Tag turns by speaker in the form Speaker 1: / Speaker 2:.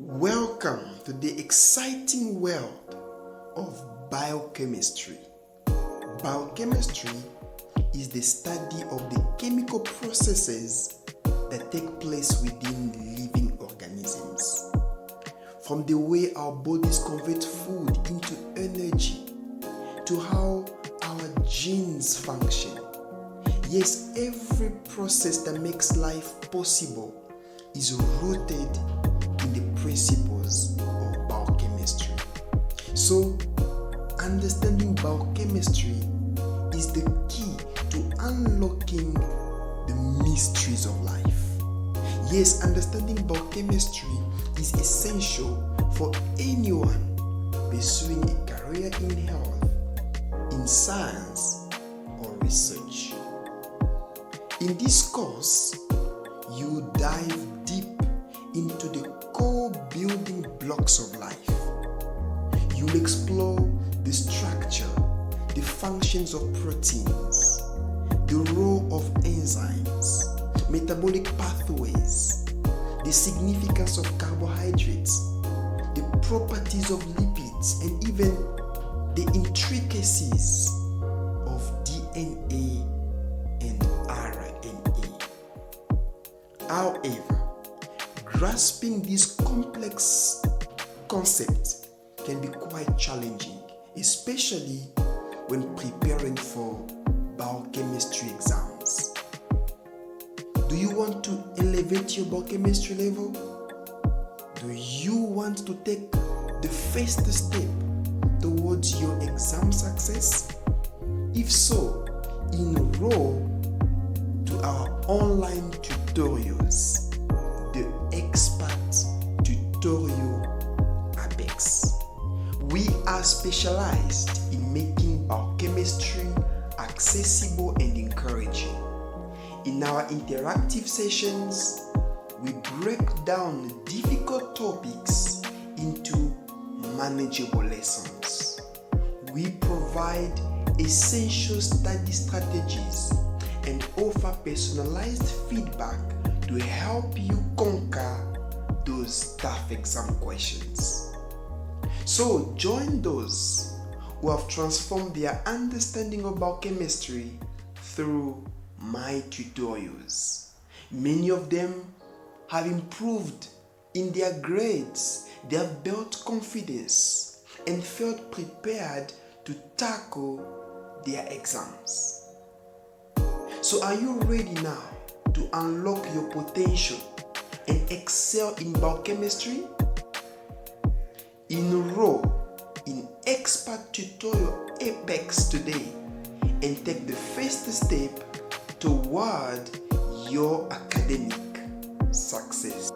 Speaker 1: Welcome to the exciting world of biochemistry. Biochemistry is the study of the chemical processes that take place within living organisms. From the way our bodies convert food into energy to how our genes function. Yes, every process that makes life possible is rooted in the principles of biochemistry. So, understanding biochemistry is the key to unlocking the mysteries of life. Yes, understanding biochemistry is essential for anyone pursuing a career in health, in science, or research. In this course, you dive deep into the core building blocks of life. You'll explore the structure, the functions of proteins, the role of enzymes, metabolic pathways, the significance of carbohydrates, the properties of lipids, and even the intricacies of DNA and RNA. However, grasping these complex concepts can be quite challenging, especially when preparing for biochemistry exams. Do you want to elevate your biochemistry level? Do you want to take the first step towards your exam success? If so, enroll to our online tutorials, the Expert Tutorial Apex. We are specialized in making biochemistry accessible and encouraging. In our interactive sessions, we break down difficult topics into manageable lessons. We provide essential study strategies and offer personalized feedback to help you conquer those tough exam questions. So join those who have transformed their understanding of biochemistry through my tutorials. Many of them have improved in their grades, they have built confidence and felt prepared to tackle their exams. So are you ready now to unlock your potential and excel in biochemistry? Enroll in Expert Tutorial Apex today and take the first step toward your academic success.